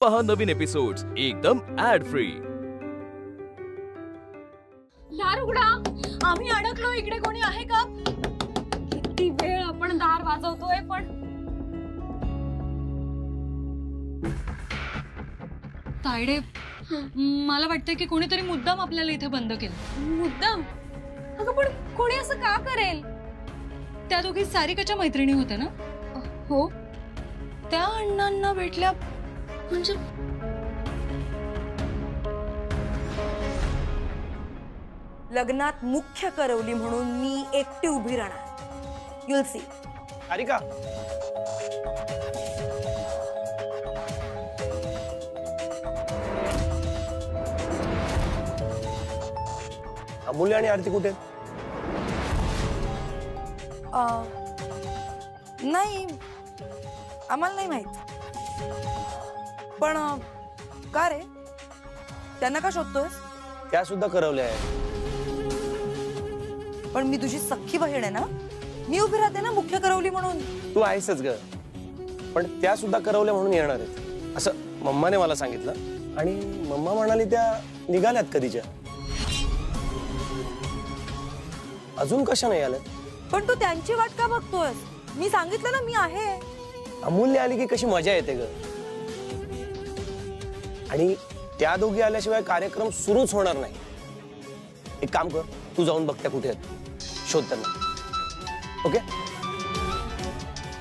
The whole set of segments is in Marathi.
पहा नवीन एपिसोड्स एकदम ऍड फ्री। दार उघडा, आम्ही अडकलो, इकडे कोणी आहे का? किती वेळ आपण दार वाजवतोय पण तायडे, मला वाटतंय की कोणीतरी मुद्दाम आपल्याला इथे बंद केलं। मुद्दाम? अगं पण कोणी असं का करेल? त्या दोघी सारिकाच्या मैत्रिणी होत्या ना? हो, त्या अण्णांना भेटल्या म्हणजे लग्नात मुख्य करवली म्हणून मी एकटी उभी राहणार। You'll C. सारिका, अमूल्य आणि आरती कुठे? नाही, आम्हाला नाही माहित। पण का रे, त्यांना का शोधतोयस? त्या सुद्धा करवल्या आहे। पण मी तुझी सख्खी बहीण आहे ना, मी उभी राहते ना मुख्य करवली म्हणून। तू आहेसच ग, पण त्या सुद्धा करवल्या म्हणून येणार आहेत असं मम्माने मला सांगितलं। आणि मम्मा म्हणाली त्या निघाल्यात कधीच्या। अजून कशा नाही आल्या? पण तू त्यांची वाट का बघतोयस? मी सांगितलं ना मी आहे। अमूल्य आली की कशी मजा येते ग। आणि त्या दोघी आल्याशिवाय कार्यक्रम सुरूच होणार नाही। एक काम कर, तू जाऊन बघत्या कुठे आहेत, शोध त्यांना। ओके?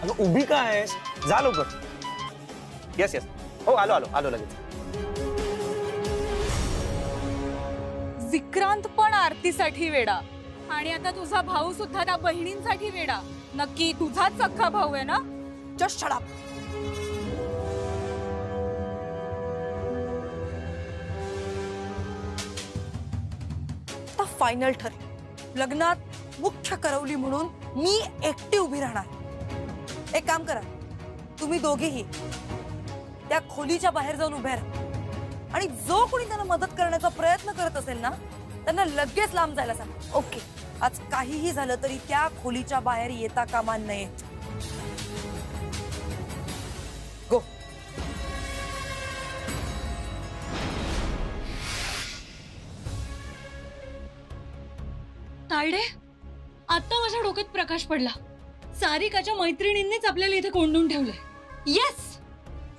अगं उभी का आहेस? जा लवकर। यस यस, हो आलो आलो आलो लगेच। विक्रांत पण आरतीसाठी वेडा आणि आता तुझा भाऊ सुद्धा त्या बहिणींसाठी वेडा। नक्की तुझाच सख्खा भाऊ आहे ना? Just shut up. फायनल ठरलं, लग्नात मुख्य करवली म्हणून मी एकटी उभी राहणार। एक काम करा, तुम्ही दोघेही त्या खोलीच्या बाहेर जाऊन उभे राहा आणि जो कोणी त्यांना मदत करण्याचा प्रयत्न करत असेल ना, त्यांना लगेच लांब जायला सांगा। ओके? आज काहीही झालं तरी त्या खोलीच्या बाहेर येता कामा नये। गो। तायडे, आता माझ्या डोक्यात प्रकाश पडला। सारिकाच्या मैत्रिणींनीच आपल्याला इथे कोंडून ठेवलंय। येस,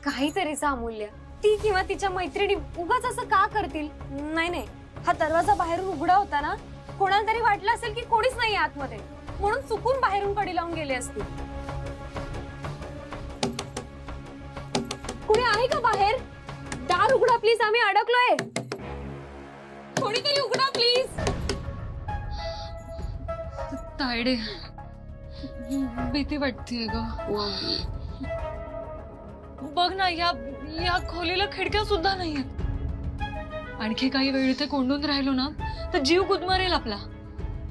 काहीतरीचा अमूल्य, ती किंवा तिच्या मैत्रिणी उगाच असं का करतील? नाही नाही, हा दरवाजा बाहेरून उघडा होता ना, कोणाला तरी वाटलं असेल की कोणीच नाही आतमध्ये, म्हणून चुकून बाहेरून कडी लावून गेले असतील। कोणी आहे का बाहेर? दार उघडा प्लीज, आम्ही अडकलोय। कोणीतरी उघडा प्लीज। तायडे, भीती वाटतेय ग। बघ ना, या खोलीला खिडक्या सुद्धा नाहीयेत। आणखी काही वेळ इथे कोंडून राहिलो ना तर जीव गुदमरेल आपला,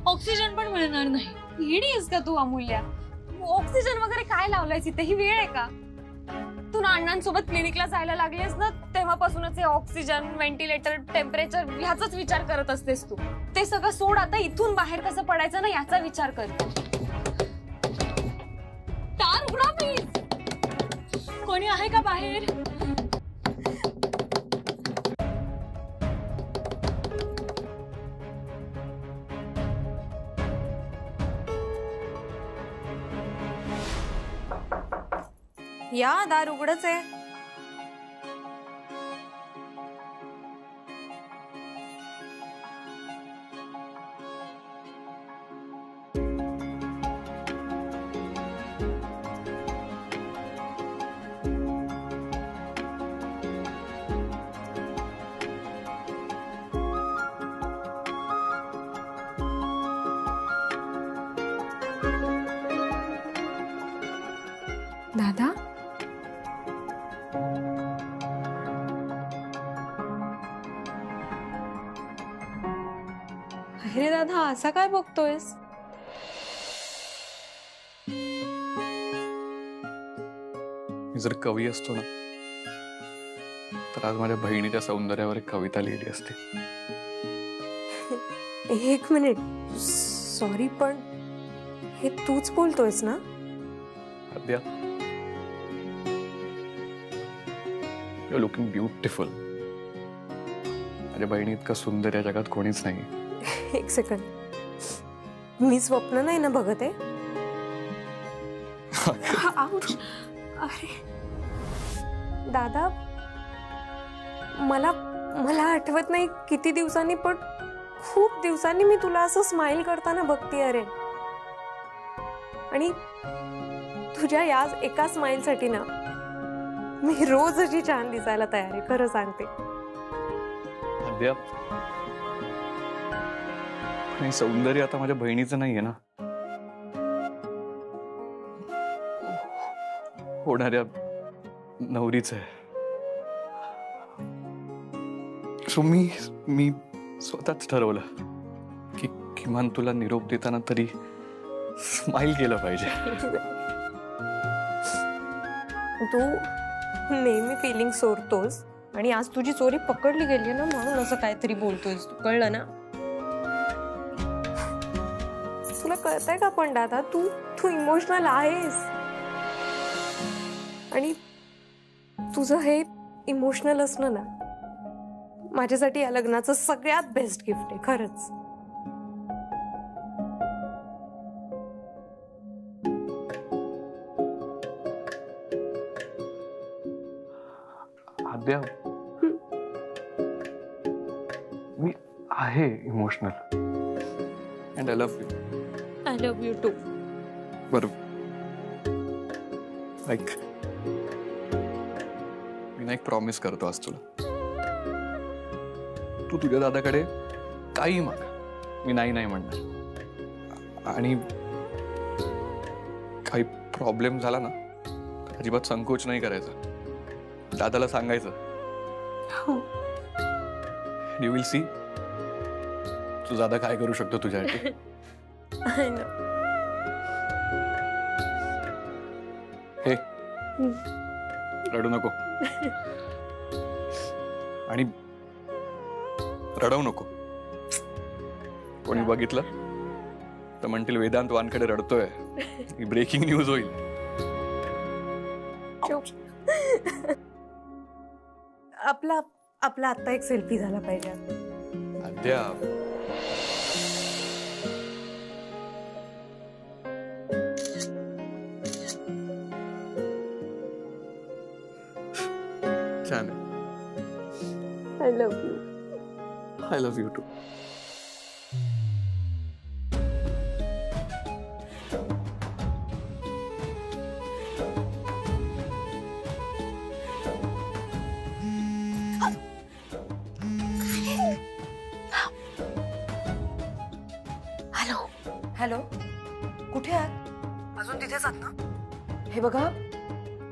ऑक्सिजन पण मिळणार नाही। येडी आहेस का तू अमूल्य? ऑक्सिजन वगैरे काय लावलायस इथे? ही वेळ आहे का? तू अण्णांसोबत क्लिनिकला जायला लागलेस ना, तेव्हापासूनच हे ऑक्सिजन, व्हेंटिलेटर, टेम्परेचर ह्याचाच विचार करत असतेस तू। ते सगळं सोड, आता इथून बाहेर कसं पडायचं ना याचा विचार कर। दार उघडा प्लीज। कोणी आहे का बाहेर? या, दार उघडच आहे। दादा, अरे दादा, असा काय बघतोयस? मी जर कवी असतो ना तर आज माझ्या बहिणीच्या सौंदर्यावर एक कविता लिहिली असते। एक मिनिट, सॉरी, पण हे तूच बोलतोयस ना? आद्या, यू लुकिंग ब्युटिफुल. माझ्या बहिणी इतका सुंदर या जगात कोणीच नाही. एक सेकंड, मी स्वप्न नाही ना बघत आहे. आऊच. अरे दादा, मला मला आठवत नाही किती दिवसांनी, पण खूप दिवसांनी मी तुला असं स्माइल करताना बघते. अरे, आणि तुझ्या या एका स्माइल साठी ना मी रोज अशी छान दिसायला तयार आहे, खरं सांगते. नाही, सौंदर्य आता माझ्या बहिणीचं नाहीये ना, होणाऱ्या नवरीचं आहे. सो मी स्वतःच ठरवलं की किमान तुला निरोप देताना तरी स्माइल केलं पाहिजे. तू नेहमी फिलिंग चोरतोस आणि आज तुझी चोरी पकडली गेली ना, म्हणून असं काहीतरी बोलतोयस. कळलं ना तुला? कळतंय का पण दादा, तू तू इमोशनल आहेस आणि तुझं हे इमोशनल असणं ना माझ्यासाठी या लग्नाचं सगळ्यात बेस्ट गिफ्ट आहे, खरंच. आद्या, मी आहे emotional and I love you. I love you too. बरोबर. लाईक मी ना एक प्रॉमिस करतो आज तुला. तू तुझ्या दादाकडे काही माग, मी नाही नाही म्हणणार. आणि काही प्रॉब्लेम झाला ना तर अजिबात संकोच नाही करायचा, दादाला सांगायचं. यू विल सी तू दादा काय करू शकतो तुझ्यासाठी. I know. हे रडू नको आणि रडवू नको. कोणी बघितलं तर म्हणतील वेदांत वानकडे रडतोय, ही ब्रेकिंग न्यूज होईल. आपला आपला आता एक सेल्फी झाला पाहिजे. आद्या, छान आहे. I love you. I love you too. Hello, कुठे आहात? अजून तिथेच आहात ना? हे बघा,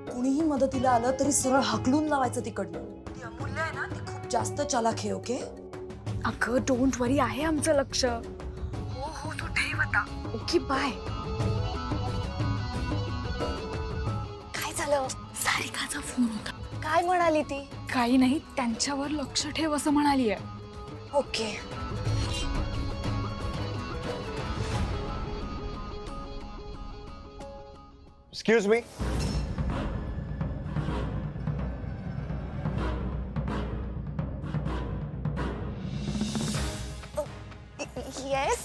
कुणीही मदतीला आलं तरी सरळ हाकलून लावायचं तिकडनं. ती अमूल्य आहे ना, ती खूप जास्त चालाक आहे. ओके? अगं डोंट वरी, आहे आमचं लक्ष. हो हो, तू ठेव आता. Okay bye. काय झालं? सारिकाचा फोन होता. काय म्हणाली ती? काही नाही, त्यांच्यावर लक्ष ठेव असं म्हणाली आहे. ओके. Excuse me. येस.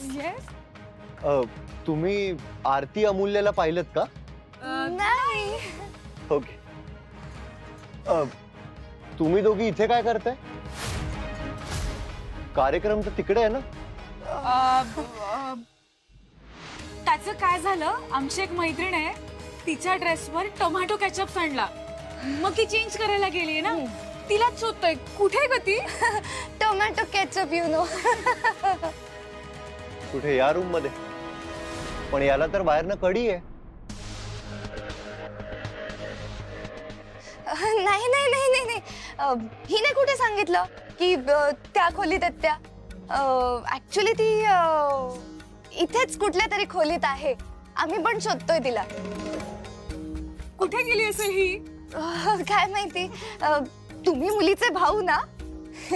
तुम्ही आरती अमूल्यला पाहिलत का? नाही. ओके. तुम्ही दोघी इथे काय करताय? कार्यक्रम तर तिकडे आहे ना? त्याचं काय झालं, आमची एक मैत्रीण आहे, तिच्या ड्रेसवर टोमॅटो केचप सांडला. मग ती चेंज करायला गेली ना, तिलाच शोधतोय. कुठे ग ती? Tomato ketchup, you know. कुठे? या रूम मध्ये. पण याला तर बाहेरनं कडी आहे. नाही नाही नाही नाही नाही, हिने कुठे सांगितलं की त्या खोलीत आहेत त्या. ऍक्च्युली ती इथेच कुठल्या तरी खोलीत आहे. आम्ही पण शोधतोय तिला. कुठे गेली असेल ही? काय माहिती. तुम्ही मुलीचे भाऊ ना,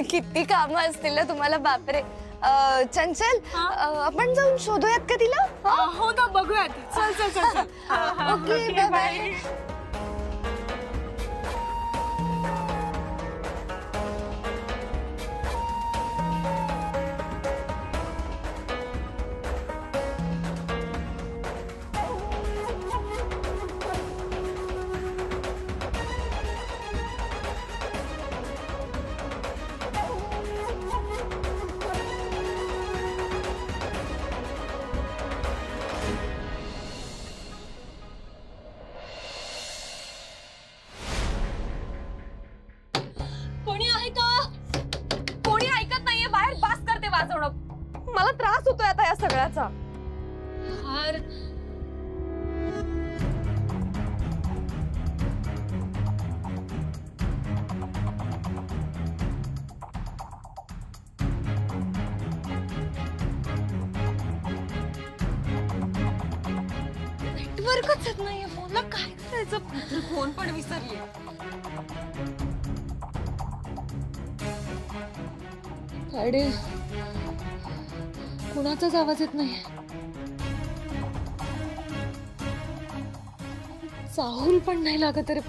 किती कामं असतील ना तुम्हाला. बापरे. चंचल, आपण जाऊन शोधूयात का तिला? हो ना, बघूयात. चल चल चल. Okay, bye bye. वाजवणं. मला त्रास होतोय आता या सगळ्याचा. हार नेटवर्कच येत नाहीये फोनला. काय करायचं? फोन पण विसरली. अरे कुणाचाच आवाज येत नाही. साहुल पण नाही लागत. रे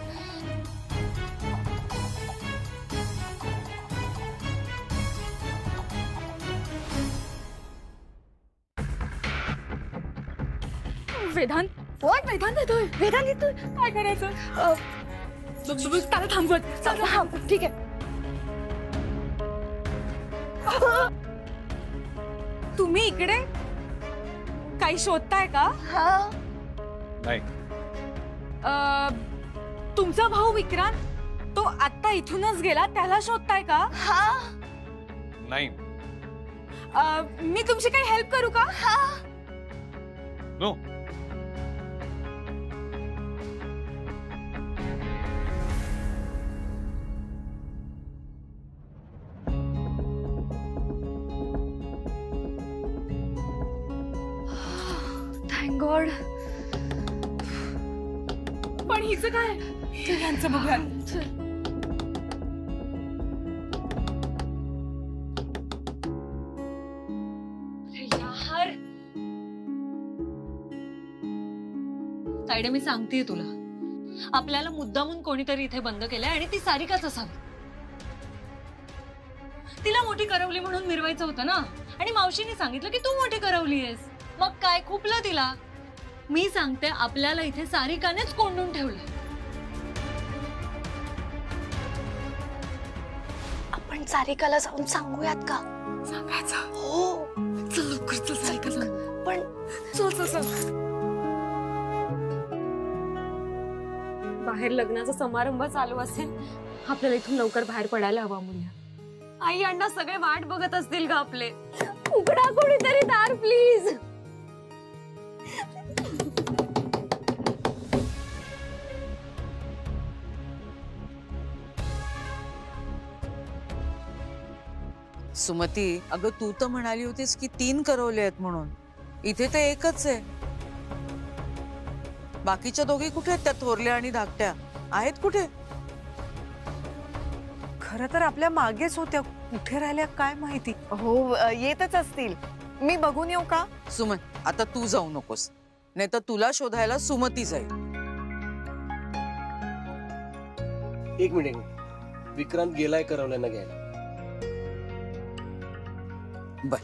वेदांत. वेदांत येतोय. वेदांत येतोय. काय करायचं? त्याला थांबवत. ठीक आहे. तुम्ही इकडे काही शोधताय का? नाही. तुमचा भाऊ विक्रांत तो आता इथूनच गेला, त्याला शोधताय का? नाही. मी तुमची काही हेल्प करू का? नो. Thank God. पण हिचं काय? यांचं बघूया. यार तायडे, मी सांगतेय तुला, आपल्याला मुद्दामून कोणीतरी इथे बंद केलंय आणि ती सारिकाच असावी. तिला मोठी करवली म्हणून मिरवायचं होतं ना. आणि मावशीने सांगितलं की तू मोठी करवली आहेस. मग काय खुपलं तिला? मी सांगते, आपल्याला इथे सारिकानेच कोंडून ठेवलं. आपण सारिकाला जाऊन सांगूयात का? सांगायचं? हो. चल लवकर, चल सारिका सांग. पण चल. बाहेर लग्नाचा समारंभ चालू असेल. आपल्याला इथून लवकर बाहेर पडायला हवा. मुली, आई अण्णा सगळे वाट बघत असतील का आपले? उघडा कोणीतरी दार प्लीज. सुमती, अगं तू तर म्हणाली होतीस की 3 करवले आहेत म्हणून. इथे तर एकच आहे. बाकीच्या दोघी कुठे आहेत? त्या थोरल्या आणि धाकट्या आहेत कुठे? खरं तर आपल्या मागेच होत्या. कुठे राहिल्या काय माहिती. हो, येतच असतील. मी बघून येऊ का? सुमन, आता तू जाऊ नकोस, नाही तर तुला शोधायला सुमती जाईल. एक मिनिट. विक्रांत गेलाय करवल्यांना घ्यायला. बर.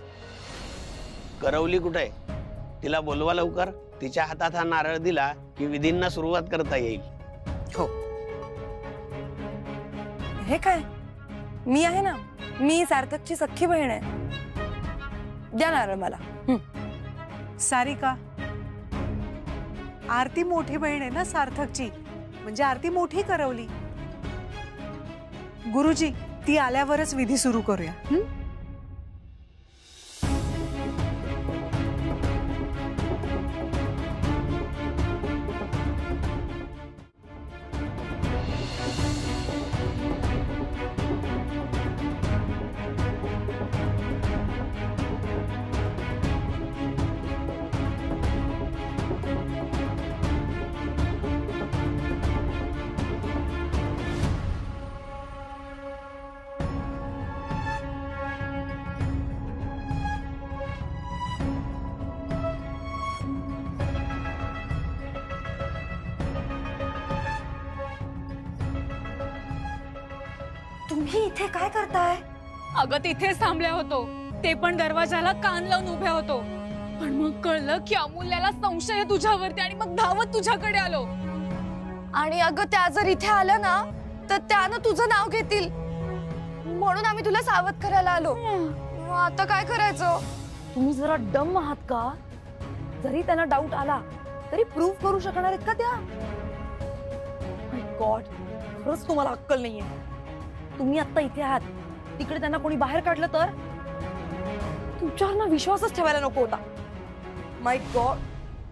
करवली कुठे? तिला बोलवा लवकर. तिच्या हातात हा नारळ दिला की विधींना सुरुवात करता येईल. हो. हे काय? मी आहे ना. मी सार्थकची सख्खी बहीण आहे. द्या नारळ मला. सारिका, आरती मोठी बहीण आहे ना सार्थकची, म्हणजे आरती मोठी करवली. गुरुजी, ती आल्यावरच विधी सुरू करूया. तुम्ही इथे काय करताय? अगं तिथेच थांबल्या होतो. ते पण दरवाजाला कान लावून उभ्या होतो. पण मग कळलं की अमूल्याला संशय आहे तुझ्यावरती आणि मग धावत तुझ्याकडे आलो. आणि अगं त्या जर इथे आल्या ना तर त्यानं तुझं नाव घेतील, म्हणून आम्ही तुला सावध करायला आलो. मग आता काय करायचं? तुम्ही जरा डम आहात का? जरी त्यांना डाऊट आला तरी प्रूव्ह करू शकणार आहेत का त्या? माय गॉड, खरंच तुम्हाला अक्कल नाहीये. तुम्ही आता इथे आहात, तिकडे त्यांना कोणी बाहेर काढलं तर? तुझ्यावर ना विश्वासच ठेवायला नको होता. माय गॉड.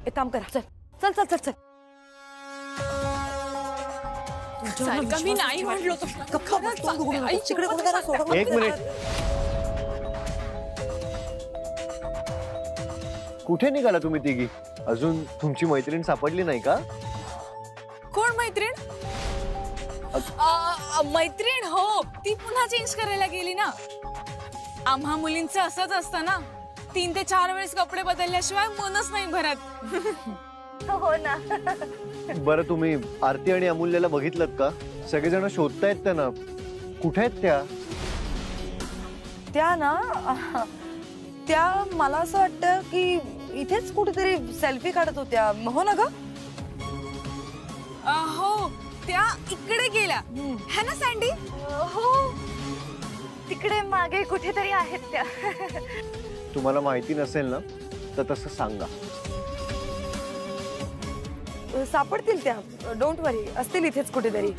एक काम करा, चल चल चल चल चल. सारिका, मी नाही म्हटलो तिकडे कोण करा सोडा. एक मिनिट. कुठे निघाला तुम्ही तिघी? अजून तुमची मैत्रीण सापडली नाही का? कोण मैत्रीण? मैत्रीण हो, ती पुन्हा चेंज करायला गेली ना. आम्हा मुलींचं असंच असतं ना, 3 ते 4 वेळेस कपडे बदलल्याशिवाय मनच नाही भरत. हो ना. बरं, तुम्ही आरती आणि अमूल्यला बघितलं का? सगळेजण शोधतायत त्यांना. कुठे आहेत त्या? त्या ना, त्या मला असं वाटतं की इथेच कुठेतरी सेल्फी काढत होत्या. हो ना ग? हो, त्या इकडे गेल्या है ना सँडी? हो, तिकडे मागे कुठेतरी आहेत त्या. तुम्हाला माहिती नसेल ना तर तसं सांगा. सापडतील त्या, डोंट वरी, असतील इथेच कुठेतरी.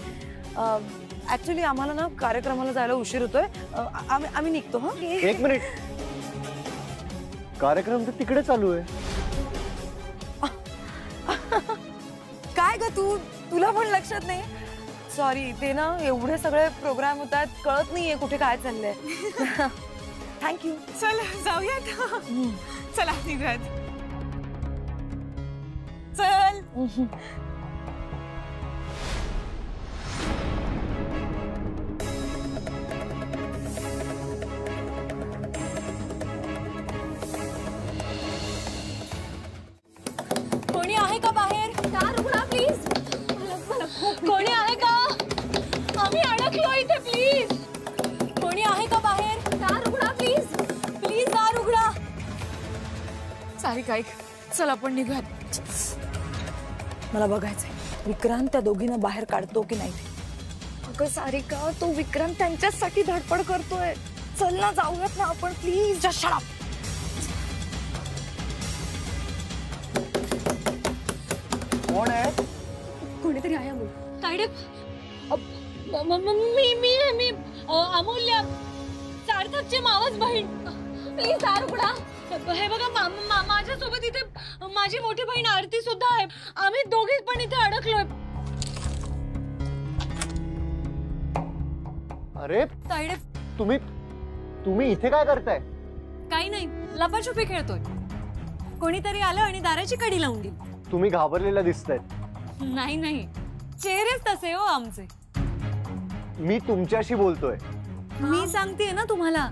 ऍक्च्युली आम्हाला ना कार्यक्रमाला जायला उशीर होतोय. आम्ही निघतो. हा, एक मिनिट. कार्यक्रम तर तिकडे चालू आहे. काय ग तुला पण लक्षात नाही? सॉरी, ते ना एवढे सगळे प्रोग्राम होतात, कळत नाहीये कुठे काय चाललंय. थँक्यू. चल जाऊयात. चला निघात. चल. कोणी आहे का बाहेर? दार उघडा प्लीज. कोणी आहे का? आम्ही अडकलो इथे, प्लीज. कोणी आहे का बाहेर? दार उघडा प्लीज. प्लीज दार उघडा. सारिका ऐक, चल आपण निघूयात. मला बघायचंय विक्रांत त्या दोघींना बाहेर काढतो की नाही. अगं सारिका, तो विक्रम त्यांच्यासाठी धडपड करतोय. चल ना, जाऊयात ना आपण प्लीज. Just shut up. कोण आहे? कोणीतरी आहे अमूल. तायडे, मी अमूल्य, सार्थकची मावस बहीण. प्लीज दार उघडा. हे बघा, माझ्यासोबत इथे माझी मोठी बहीण आरती सुद्धा आहे. आम्ही दोघीच पण इथे अडकलोय. अरे तायडे, तुम्ही इथे काय करताय? काही नाही, लपाछुपी खेळतोय. कोणीतरी आलं आणि दाराची कडी लावून गेली. तुम्ही घाबरलेला दिसतायत. नाही नाही, चेहरेच तसे हो आमचे. मी तुमच्याशी बोलतोय. मी सांगतेय ना तुम्हाला,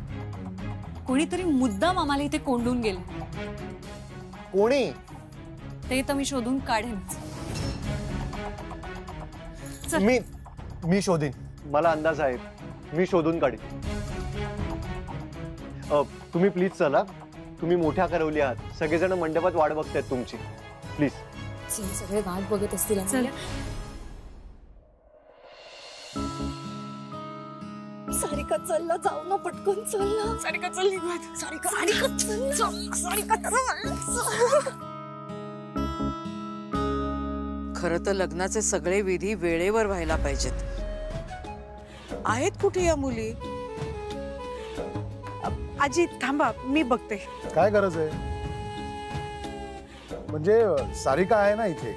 कोणीतरी मुद्दाम आम्हाला इथे कोंडून गेलं. कोणी? ते तर मी शोधून काढेन. मी शोधीन. मला अंदाज आहे, मी शोधून काढीन. तुम्ही प्लीज चला. तुम्ही मोठ्या करवली आहात. सगळेजण मंडपात वाट बघतायत तुमची. प्लीज. सगळे वाट बघत असतील. सारिका चल ना, जाऊ ना पटकन. चल ना सारिका, चल निघूयात. सारिका चल ना. सारिका चल. खरं तर लग्नाचे सगळे विधी वेळेवर व्हायला पाहिजेत. आहेत कुठे या मुली? आजी थांबा, मी बघते. काय गरज आहे? म्हणजे सारिका आहे ना इथे,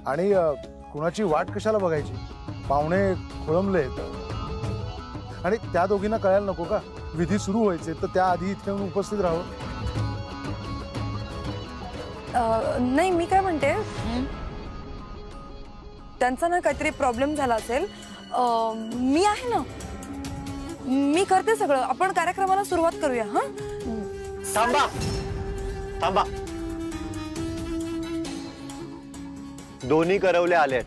आणि कुणाची वाट कशाला बघायची? पाहुणे खोळंबलेत आणि त्या दोघींना कळायला नको का? विधी सुरू व्हायचे तर त्या आधी इथे येऊन उपस्थित राहावं. नाही, मी काय म्हणते, त्यांचा ना काहीतरी प्रॉब्लेम झाला असेल. मी आहे ना, मी करते सगळं. आपण कार्यक्रमाला सुरुवात करूया. हा, थांबा थांबा. दोन्ही करवले आलेत.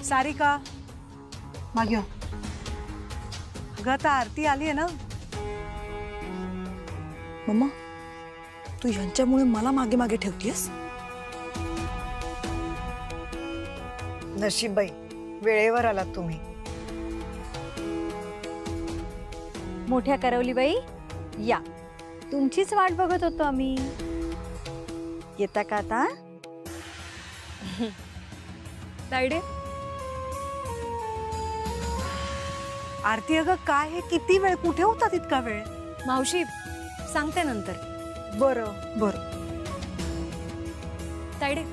सारिका मागे हो. अगं आता आरती आली आहे ना. मम्मा, तू ह्यांच्यामुळे मला मागे मागे ठेवतीयस. नशीब बाई, वेळेवर आलात तुम्ही. मोठ्या करवली बाई, या तुमचीच वाट बघत होतो आम्ही. येता का आता? तायडे आरती अगं काय हे किती वेळ कुठे होता तितका वेळ? मावशी सांगते नंतर. बरं बरं. तायडे